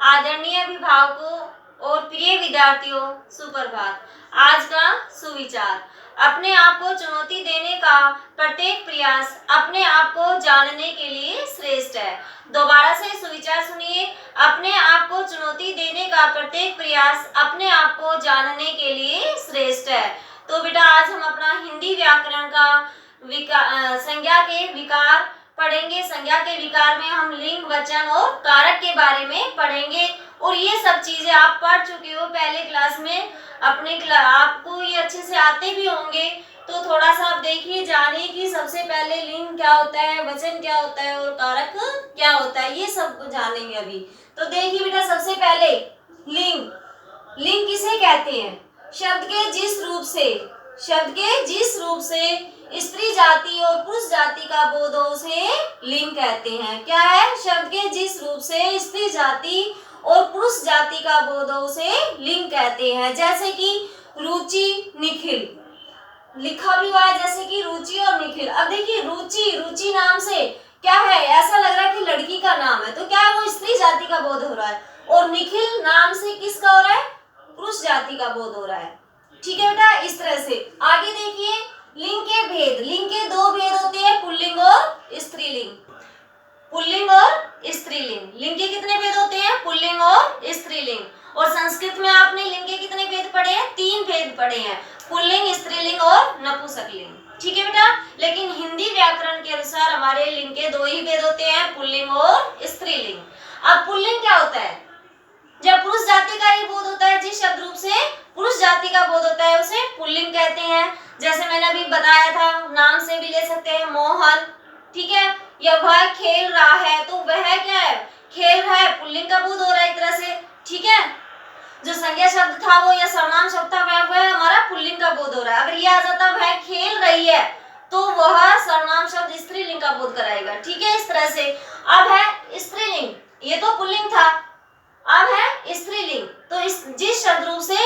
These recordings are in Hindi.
आदरणीय अभिभावकों और प्रिय विद्यार्थियों, सुप्रभात। आज का सुविचार, अपने आप को चुनौती देने का प्रत्येक प्रयास अपने आप को जानने के लिए श्रेष्ठ है। दोबारा से सुविचार सुनिए। अपने आप को चुनौती देने का प्रत्येक प्रयास अपने आप को जानने के लिए श्रेष्ठ है। तो बेटा आज हम अपना हिंदी व्याकरण का संज्ञा के विकार पढ़ेंगे। संज्ञा के विकार में हम लिंग, वचन और कारक के बारे में पढ़ेंगे और ये सब चीजें आप पढ़ चुके हो पहले क्लास में। आपको ये अच्छे से आते भी होंगे। तो थोड़ा सा आप देखिए, जानिए कि सबसे पहले लिंग क्या होता है, वचन क्या होता है और कारक क्या होता है, ये सब जानेंगे अभी। तो देखिए बेटा, सबसे पहले लिंग। लिंग किसे कहते हैं? शब्द के जिस रूप से स्त्री जाति और पुरुष जाति का बोध हो उसे लिंग कहते हैं। क्या है? शब्द के जिस रूप से स्त्री जाति और पुरुष जाति का बोध हो उसे लिंग कहते हैं। जैसे कि रुचि, निखिल, लिखा भी हुआ है जैसे कि रुचि और निखिल। अब देखिए, रुचि नाम से क्या है, ऐसा लग रहा है कि लड़की का नाम है, तो क्या वो स्त्री जाति का बोध हो रहा है। और निखिल नाम से किसका हो रहा है? पुरुष जाति का बोध हो रहा है। ठीक है बेटा, इस तरह से आगे देखिए। लिंग के भेद। लिंग के दो भेद होते हैं, पुल्लिंग और स्त्रीलिंग। पुल्लिंग और स्त्रीलिंग। लिंग के कितने भेद होते हैं? पुल्लिंग और स्त्रीलिंग। और संस्कृत में आपने लिंग के कितने भेद पढ़े हैं? 3 भेद पढ़े हैं, पुल्लिंग, स्त्रीलिंग और नपुंसकलिंग। ठीक है बेटा, लेकिन हिंदी व्याकरण के अनुसार हमारे लिंग के 2 ही भेद होते हैं, पुल्लिंग और स्त्रीलिंग। अब पुल्लिंग क्या होता है? जब पुरुष जाति का ही बोध होता है, जिस शब्द रूप से पुरुष जाति का बोध होता है उसे पुल्लिंग कहते हैं। जैसे मैंने अभी बताया था, नाम से भी ले सकते हैं, मोहन। ठीक है, या वह खेल रहा है, तो वह क्या है? खेल रहा है, पुल्लिंग का बोध हो रहा है एक तरह से। ठीक है, जो संज्ञा शब्द था वो या सर्वनाम शब्द था वह हमारा पुल्लिंग का बोध हो रहा है। अगर ये आ जाता वह खेल रही है, तो वह सर्वनाम शब्द स्त्रीलिंग का बोध कराएगा। ठीक है, इस तरह से। अब है स्त्रीलिंग, ये तो पुल्लिंग था, अब है स्त्रीलिंग। तो जिस शब्द रूप से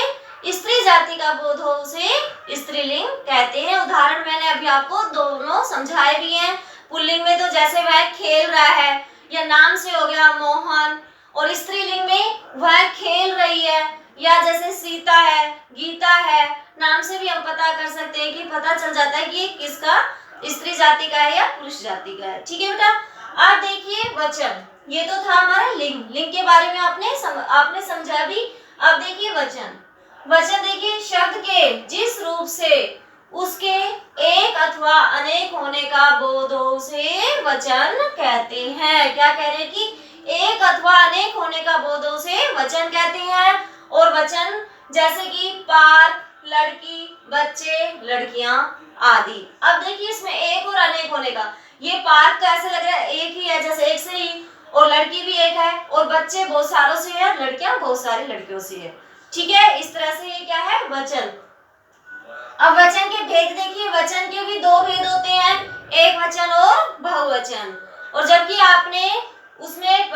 स्त्री जाति का बोध हो उसे स्त्रीलिंग कहते हैं। उदाहरण मैंने अभी आपको दोनों समझाए भी हैं। पुल्लिंग में तो जैसे वह खेल रहा है, या नाम से हो गया मोहन, और स्त्रीलिंग में वह खेल रही है, या जैसे सीता है, गीता है, नाम से भी हम पता कर सकते हैं कि पता चल जाता है कि किसका, स्त्री जाति का है या पुरुष जाति का है। ठीक है बेटा, अब देखिए वचन। ये तो था हमारा लिंग। लिंग के बारे में आपने समझा भी। अब देखिए वचन। वचन देखिए, शब्द के जिस रूप से उसके एक अथवा अनेक होने का बोध हो उसे वचन कहते हैं। क्या कह रहे हैं कि एक अथवा अनेक होने का बोध हो उसे वचन कहते हैं। और वचन जैसे कि पार्क, लड़की, बच्चे, लड़कियां आदि। अब देखिए इसमें एक और अनेक होने का, ये पार्क का ऐसे लग रहा है एक ही है, जैसे एक से ही, और लड़की भी एक है, और बच्चे बहुत सारों से है, लड़कियां बहुत सारी लड़कियों से है। ठीक है, इस तरह से ये क्या है? वचन। अब वचन के भेद देखिए। वचन के भी 2 भेद होते हैं, एक वचन और बहुवचन। और जबकि आपने उसमें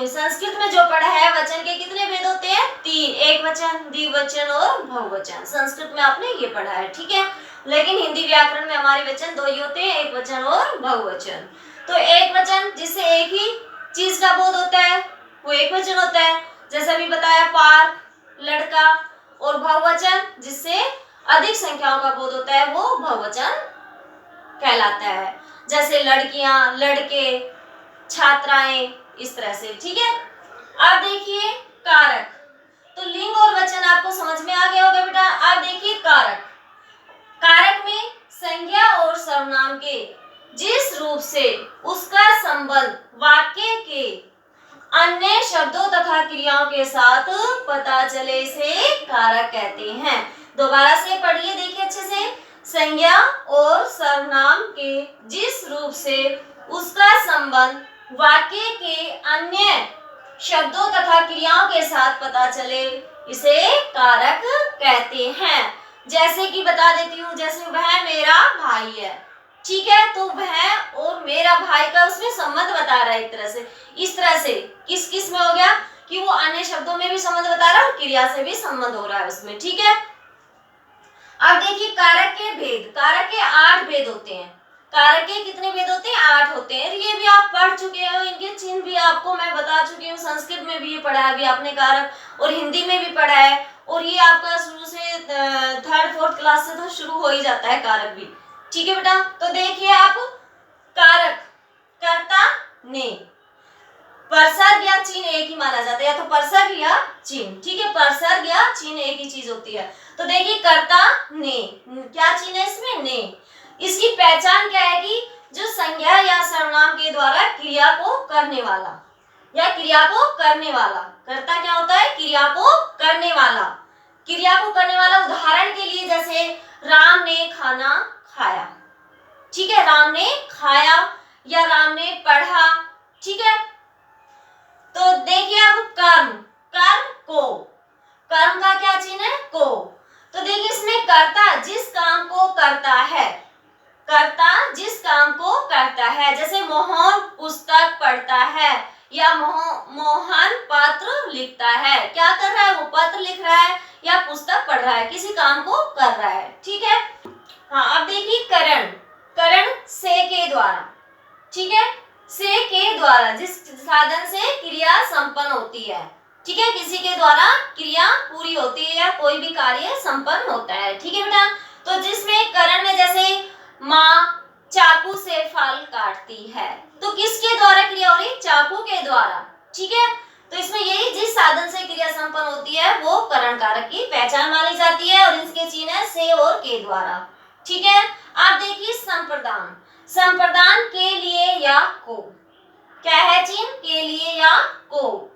संस्कृत में जो पढ़ा है, वचन के कितने भेद होते हैं? 3, एक वचन, द्विवचन और बहुवचन। संस्कृत में आपने ये पढ़ा है। ठीक है, लेकिन हिंदी व्याकरण में हमारे वचन 2 ही होते हैं, एक वचन और बहुवचन। तो एक वचन जिससे एक ही चीज का बोध होता है वो एक वचन होता है, जैसा भी बताया, पार्क, लड़का। और बहुवचन जिससे अधिक संख्याओं का बोध होता है वो बहुवचन कहलाता है, जैसे लड़कियां, लड़के, छात्राएं, इस तरह से। ठीक है, अब देखिए कारक। तो लिंग और वचन आपको समझ में आ गया होगा बेटा। अब देखिए कारक। कारक में संज्ञा और सर्वनाम के जिस रूप से उसका संबंध वाक्य के अन्य शब्दों तथा क्रियाओं के साथ पता चले से कारक कहते हैं। दोबारा से पढ़िए, देखिए अच्छे से। संज्ञा और सर्वनाम के जिस रूप से उसका संबंध वाक्य के अन्य शब्दों तथा क्रियाओं के साथ पता चले, इसे कारक कहते हैं। जैसे कि बता देती हूँ, जैसे वह मेरा भाई है। ठीक है, तो वह और मेरा भाई का उसमें संबंध बता रहा है एक तरह से। इस तरह से किस किस में हो गया कि वो अन्य शब्दों में भी संबंध बता रहा है और क्रिया से भी संबंध हो रहा है उसमें। ठीक है, अब देखिए कारक के भेद। कारक के 8 भेद होते हैं। कारक के कितने भेद होते हैं? 8 होते हैं। ये भी आप पढ़ चुके हो, इनके चिन्ह भी आपको मैं बता चुकी हूँ। संस्कृत में भी ये पढ़ा है अभी आपने कारक, और हिंदी में भी पढ़ा है, और ये आपका शुरू से 3rd 4th क्लास से तो शुरू हो ही जाता है कारक भी। ठीक है बेटा, तो देखिए आप कारक, कर्ता, ने, परसर्ग या चिन्ह एक ही माना जाता है, या तो परसर्ग या चिन्ह। ठीक है, परसर्ग या चिन्ह एक ही चीज होती है। तो देखिए कर्ता, ने, क्या चिन्ह है इसमें? ने। इसकी पहचान क्या है कि जो संज्ञा या सर्वनाम के द्वारा क्रिया को करने वाला या क्रिया को करने वाला, कर्ता क्या होता है? क्रिया को करने वाला, क्रिया को करने वाला। उदाहरण के लिए जैसे राम ने खाना खाया, ठीक है, राम ने खाया या राम ने पढ़ा। ठीक है, तो देखिए अब कर्म, कर्म को, कर्म का क्या चिन्ह है? को। तो देखिए इसमें कर्ता जिस काम को करता है, कर्ता जिस काम को करता है, जैसे मोहन पुस्तक पढ़ता है या मोहन पत्र लिखता है। क्या कर रहा है? वो पत्र लिख रहा है या पुस्तक पढ़ रहा है, किसी काम को कर रहा है। ठीक है, हाँ अब देखिए करण, करण से के द्वारा, ठीक है, से के द्वारा जिस साधन से क्रिया संपन्न होती है। ठीक है, किसी के द्वारा क्रिया पूरी होती है या कोई भी कार्य संपन्न होता है। ठीक है बेटा, तो जिसमें करण में जैसे माँ चाकू से फल काटती है, तो किसके द्वारा क्रिया हो रही? चाकू के द्वारा। ठीक है, तो इसमें यही जिस साधन से क्रिया संपन्न होती है वो करण कारक की पहचान मानी जाती है, और इसके चिन्ह है से और के द्वारा। ठीक है, आप देखिए संप्रदान, संप्रदान के लिए या को, क्या है चिन्ह? के लिए या को,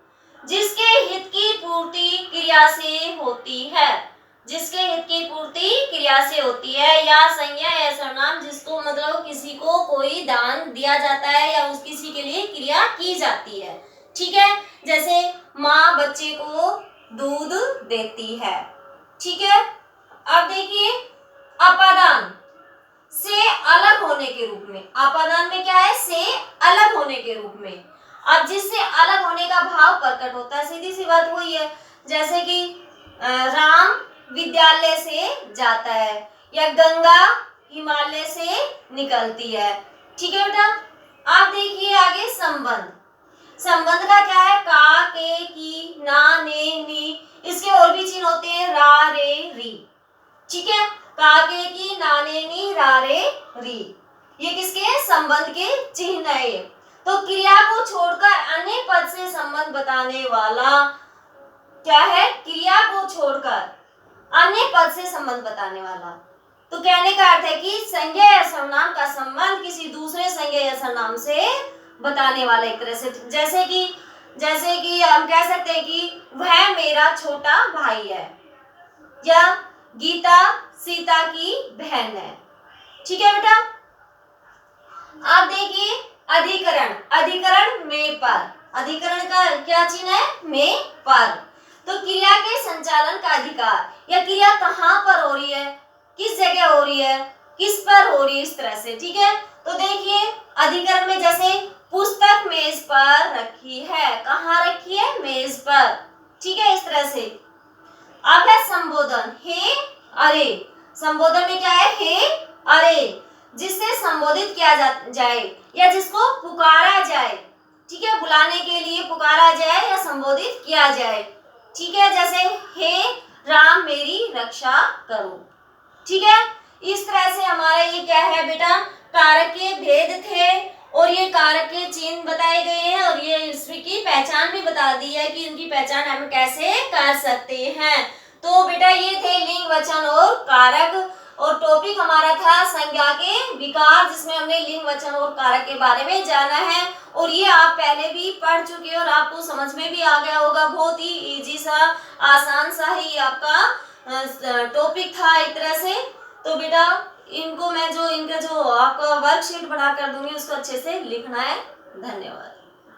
जिसके हित की पूर्ति क्रिया से होती है, जिसके हित की पूर्ति क्रिया से होती है, या संज्ञा या सर्वनाम जिसको मतलब किसी को कोई दान दिया जाता है या उस किसी के लिए क्रिया की जाती है। ठीक है, जैसे माँ बच्चे को दूध देती है। ठीक है, अब देखिए अपादान, से अलग होने के रूप में, अपादान में क्या है? से अलग होने के रूप में। अब जिससे अलग होने का भाव प्रकट होता है, सीधी सी बात वही है, जैसे कि राम विद्यालय से जाता है या गंगा हिमालय से निकलती है। ठीक है बेटा, आप देखिए आगे संबंध, संबंध का क्या है? का, के, की, ना, ने, नी, इसके और भी चिन्ह होते हैं, रा, रे, री। ठीक है, का, के, की, ना, ने, नी, रा, रे, री, ये किसके? संबंध के चिन्ह है। तो क्रिया को छोड़कर अन्य पद से संबंध बताने वाला क्या है? क्रिया को छोड़कर अन्य पद से संबंध बताने वाला। तो कहने का अर्थ है कि संज्ञा या सर्वनाम का संबंध किसी दूसरे संज्ञा या सर्वनाम से बताने वाला, एक तरह से। जैसे कि हम कह सकते हैं कि वह मेरा छोटा भाई है, या गीता सीता की बहन है। ठीक है बेटा, आप देखिए अधिकरण, अधिकरण में पर, अधिकरण का क्या चिन्ह है? में पर। तो क्रिया के संचालन का अधिकार, या क्रिया कहाँ पर हो रही है, किस जगह हो रही है, किस पर हो रही है, इस तरह से। ठीक है, तो देखिए अधिकरण में जैसे पुस्तक मेज पर रखी है, कहाँ रखी है? मेज पर। ठीक है, इस तरह से। अब है संबोधन, हे अरे, संबोधन में क्या है? हे अरे, जिससे संबोधित किया जाए या जिसको पुकारा जाए। ठीक है, बुलाने के लिए पुकारा जाए या संबोधित किया जाए। ठीक है, जैसे हे राम मेरी रक्षा करो। ठीक है, इस तरह से हमारा ये क्या है बेटा? कारक के भेद थे, और ये कारक के चिन्ह बताए गए हैं, और ये इसकी पहचान भी बता दी है कि इनकी पहचान हम कैसे कर सकते हैं। तो बेटा ये थे लिंग, वचन और कारक, और टॉपिक हमारा था संज्ञा के विकार, जिसमें हमने लिंग, वचन और कारक के बारे में जाना है। और ये आप पहले भी पढ़ चुके हो और आपको समझ में भी आ गया होगा। बहुत ही इजी सा, आसान सा ही आपका टॉपिक था एक तरह से। तो बेटा इनका जो आपका वर्कशीट बना कर दूंगी उसको अच्छे से लिखना है। धन्यवाद।